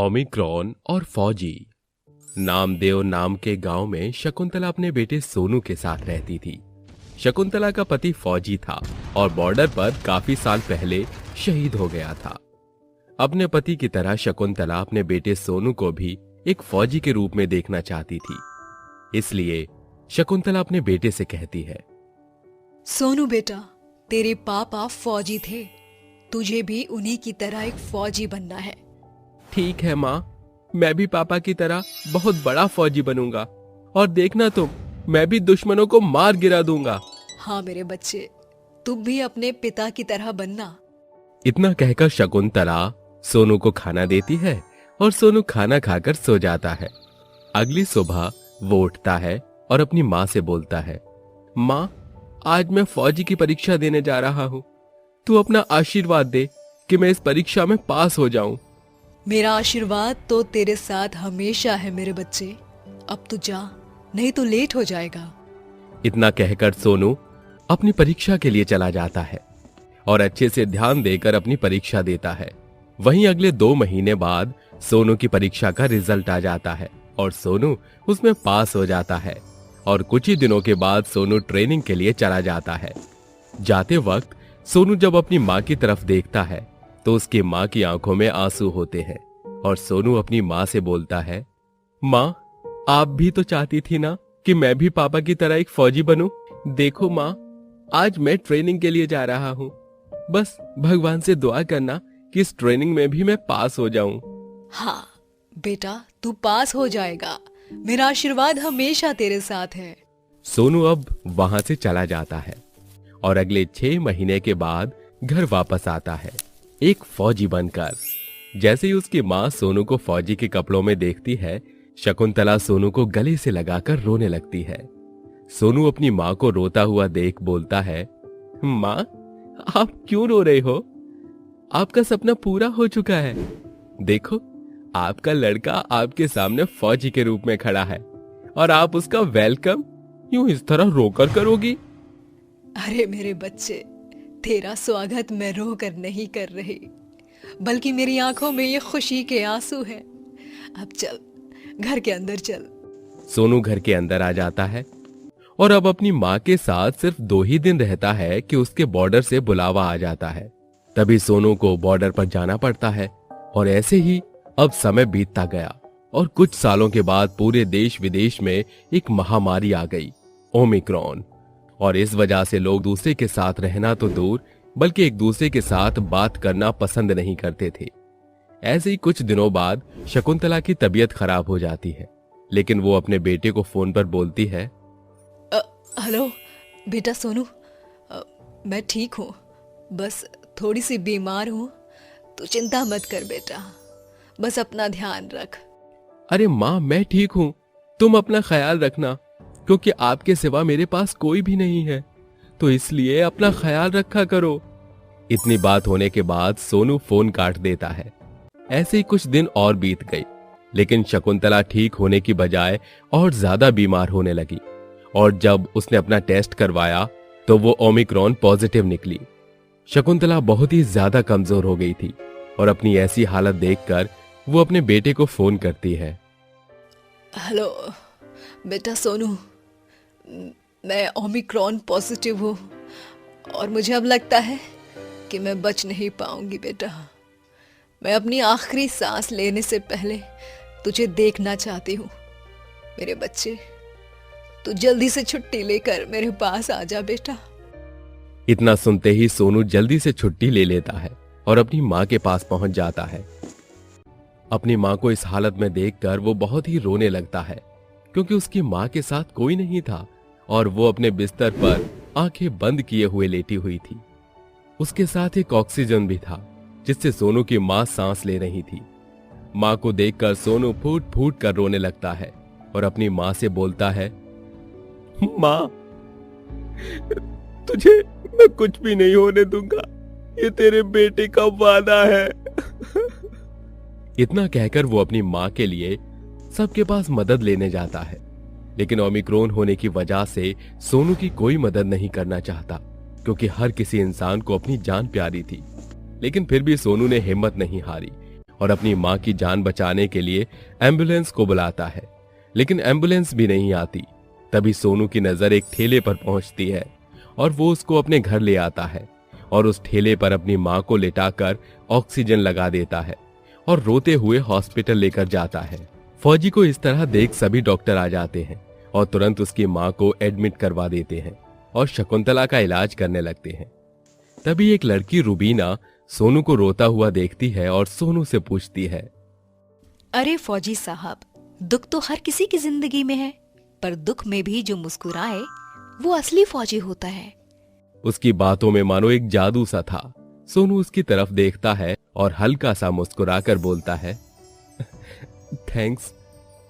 Omicron और फौजी। नामदेव नाम के गांव में शकुंतला अपने बेटे सोनू के साथ रहती थी। शकुंतला का पति फौजी था और बॉर्डर पर काफी साल पहले शहीद हो गया था। अपने पति की तरह शकुंतला अपने बेटे सोनू को भी एक फौजी के रूप में देखना चाहती थी। इसलिए शकुंतला अपने बेटे से कहती है, सोनू बेटा, तेरे पापा फौजी थे, तुझे भी उन्हीं की तरह एक फौजी बनना है। ठीक है माँ, मैं भी पापा की तरह बहुत बड़ा फौजी बनूंगा और देखना तुम, मैं भी दुश्मनों को मार गिरा दूंगा। हाँ मेरे बच्चे, तुम भी अपने पिता की तरह बनना। इतना कहकर शकुंतला सोनू को खाना देती है और सोनू खाना खाकर सो जाता है। अगली सुबह वो उठता है और अपनी माँ से बोलता है, माँ, आज मैं फौजी की परीक्षा देने जा रहा हूँ। तू अपना आशीर्वाद दे कि मैं इस परीक्षा में पास हो जाऊं। मेरा आशीर्वाद तो तेरे साथ हमेशा है मेरे बच्चे। अब तू जा, नहीं तो लेट हो जाएगा। इतना कहकर सोनू अपनी परीक्षा के लिए चला जाता है और अच्छे से ध्यान देकर अपनी परीक्षा देता है। वहीं अगले 2 महीने बाद सोनू की परीक्षा का रिजल्ट आ जाता है और सोनू उसमें पास हो जाता है। और कुछ ही दिनों के बाद सोनू ट्रेनिंग के लिए चला जाता है। जाते वक्त सोनू जब अपनी माँ की तरफ देखता है तो उसकी माँ की आंखों में आंसू होते हैं और सोनू अपनी माँ से बोलता है, माँ, आप भी तो चाहती थी ना कि मैं भी पापा की तरह एक फौजी बनूं। देखो माँ, आज मैं ट्रेनिंग के लिए जा रहा हूँ। बस भगवान से दुआ करना कि इस ट्रेनिंग में भी मैं पास हो जाऊं। हाँ बेटा, तू पास हो जाएगा। मेरा आशीर्वाद हमेशा तेरे साथ है। सोनू अब वहां से चला जाता है और अगले 6 महीने के बाद घर वापस आता है, एक फौजी बनकर। जैसे ही उसकी माँ सोनू को फौजी के कपड़ों में देखती है, शकुंतला सोनू को गले से लगाकर रोने लगती है। सोनू अपनी माँ को रोता हुआ देख बोलता है, माँ, आप क्यों रो रहे हो? आपका सपना पूरा हो चुका है। देखो, आपका लड़का आपके सामने फौजी के रूप में खड़ा है और आप उसका वेलकम यूं इस तरह रोकर करोगी? अरे मेरे बच्चे, तेरा स्वागत मैं रो कर नहीं कर रही, बल्कि मेरी आंखों में ये खुशी के आंसू हैं। अब चल, घर के अंदर चल। सोनू घर के अंदर आ जाता है और अब अपनी माँ के साथ सिर्फ 2 ही दिन रहता है कि उसके बॉर्डर से बुलावा आ जाता है। तभी सोनू को बॉर्डर पर जाना पड़ता है और ऐसे ही अब समय बीतता गया और कुछ सालों के बाद पूरे देश विदेश में एक महामारी आ गई, ओमिक्रॉन। और इस वजह से लोग दूसरे के साथ रहना तो दूर, बल्कि एक दूसरे के साथ बात करना पसंद नहीं करते थे। ऐसे ही कुछ दिनों बाद शकुंतला की तबीयत खराब हो जाती है, लेकिन वो अपने बेटे को फोन पर बोलती है, हेलो बेटा सोनू, मैं ठीक हूँ, बस थोड़ी सी बीमार हूँ। तू चिंता मत कर बेटा, बस अपना ध्यान रख। अरे माँ, मैं ठीक हूँ, तुम अपना ख्याल रखना, क्योंकि आपके सिवा मेरे पास कोई भी नहीं है, तो इसलिए अपना ख्याल रखा करो। इतनी बात होने के बाद सोनू फोन काट देता है। ऐसे ही कुछ दिन और बीत गई, लेकिन शकुंतला ठीक होने की बजाय और ज्यादा बीमार होने लगी और जब उसने अपना टेस्ट करवाया तो वो ओमिक्रॉन पॉजिटिव निकली। शकुंतला बहुत ही ज्यादा कमजोर हो गई थी और अपनी ऐसी हालत देखकर वो अपने बेटे को फोन करती है। हेलो बेटा सोनू, मैं ओमिक्रॉन पॉजिटिव हूँ और मुझे अब लगता है कि मैं बच नहीं पाऊंगी बेटा। मैं अपनी आखिरी सांस लेने से पहले तुझे देखना चाहती हूँ। मेरे बच्चे, तू जल्दी से छुट्टी लेकर मेरे पास आ जा बेटा। इतना सुनते ही सोनू जल्दी से छुट्टी ले लेता है और अपनी माँ के पास पहुंच जाता है। अपनी माँ को इस हालत में देखकर वो बहुत ही रोने लगता है, क्योंकि उसकी माँ के साथ कोई नहीं था और वो अपने बिस्तर पर आंखें बंद किए हुए लेटी हुई थी। उसके साथ एक ऑक्सीजन भी था जिससे सोनू की माँ सांस ले रही थी। माँ को देखकर सोनू फूट फूट कर रोने लगता है और अपनी माँ से बोलता है, माँ, तुझे मैं कुछ भी नहीं होने दूंगा, ये तेरे बेटे का वादा है। इतना कहकर वो अपनी माँ के लिए सबके पास मदद लेने जाता है, लेकिन ओमिक्रॉन होने की वजह से सोनू की कोई मदद नहीं करना चाहता, क्योंकि हर किसी इंसान को अपनी जान प्यारी थी। लेकिन फिर भी सोनू ने हिम्मत नहीं हारी और अपनी माँ की जान बचाने के लिए एम्बुलेंस को बुलाता है, लेकिन एम्बुलेंस भी नहीं आती। तभी सोनू की नजर एक ठेले पर पहुंचती है और वो उसको अपने घर ले आता है और उस ठेले पर अपनी माँ को लेटाकर ऑक्सीजन लगा देता है और रोते हुए हॉस्पिटल लेकर जाता है। फौजी को इस तरह देख सभी डॉक्टर आ जाते हैं और तुरंत उसकी माँ को एडमिट करवा देते हैं और शकुंतला का इलाज करने लगते हैं। तभी एक लड़की रुबीना सोनू को रोता हुआ देखती है और सोनू से पूछती है, अरे फौजी साहब, दुख तो हर किसी की जिंदगी में है, पर दुख में भी जो मुस्कुराए वो असली फौजी होता है। उसकी बातों में मानो एक जादू सा था। सोनू उसकी तरफ देखता है और हल्का सा मुस्कुराकर बोलता है, थैंक्स,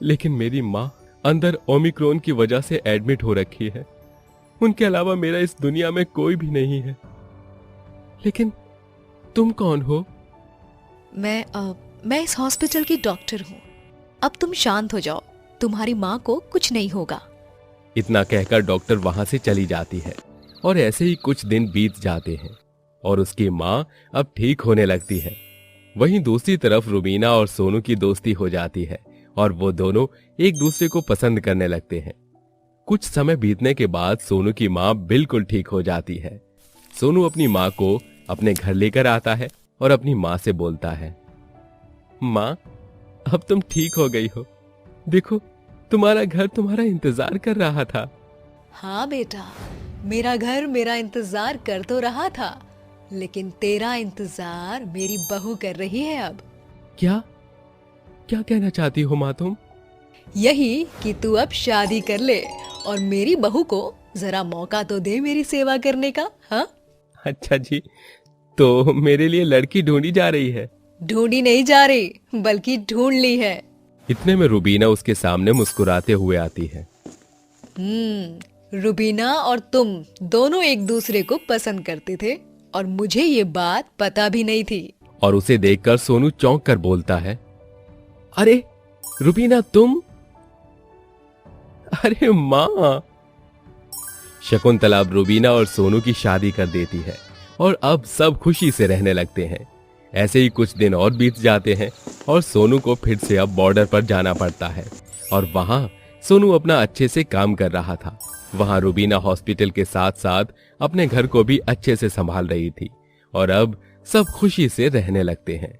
लेकिन मेरी माँ अंदर ओमिक्रॉन की वजह से एडमिट हो रखी है। उनके अलावा मेरा इस दुनिया में कोई भी नहीं है। लेकिन तुम कौन हो? मैं इस हॉस्पिटल की डॉक्टर हूँ। अब तुम शांत हो जाओ, तुम्हारी माँ को कुछ नहीं होगा। इतना कहकर डॉक्टर वहां से चली जाती है और ऐसे ही कुछ दिन बीत जाते हैं और उसकी माँ अब ठीक होने लगती है। वहीं दूसरी तरफ रुबीना और सोनू की दोस्ती हो जाती है और वो दोनों एक दूसरे को पसंद करने लगते हैं। कुछ समय बीतने के बाद सोनू की माँ बिल्कुल ठीक हो जाती है। सोनू अपनी माँ को अपने घर लेकर आता है और अपनी माँ से बोलता है, माँ, अब तुम ठीक हो गई हो। देखो, तुम्हारा घर तुम्हारा इंतजार कर रहा था। हाँ बेटा, मेरा घर मेरा इंतजार कर तो रहा था, लेकिन तेरा इंतजार मेरी बहू कर रही है अब। क्या क्या कहना चाहती हो माँ तुम? यही कि तू अब शादी कर ले और मेरी बहू को जरा मौका तो दे मेरी सेवा करने का। हाँ, अच्छा जी, तो मेरे लिए लड़की ढूंढी जा रही है? ढूंढी नहीं जा रही, बल्कि ढूंढ ली है। इतने में रुबीना उसके सामने मुस्कुराते हुए आती है। रुबीना और तुम दोनों एक दूसरे को पसंद करते थे और मुझे ये बात पता भी नहीं थी। और उसे देखकर सोनू चौंक कर बोलता है, अरे रुबीना, तुम? अरे माँ! शकुंतला अब रुबीना और सोनू की शादी कर देती है और अब सब खुशी से रहने लगते हैं। ऐसे ही कुछ दिन और बीत जाते हैं और सोनू को फिर से अब बॉर्डर पर जाना पड़ता है और वहां सोनू अपना अच्छे से काम कर रहा था। वहां रुबीना हॉस्पिटल के साथ साथ अपने घर को भी अच्छे से संभाल रही थी और अब सब खुशी से रहने लगते हैं।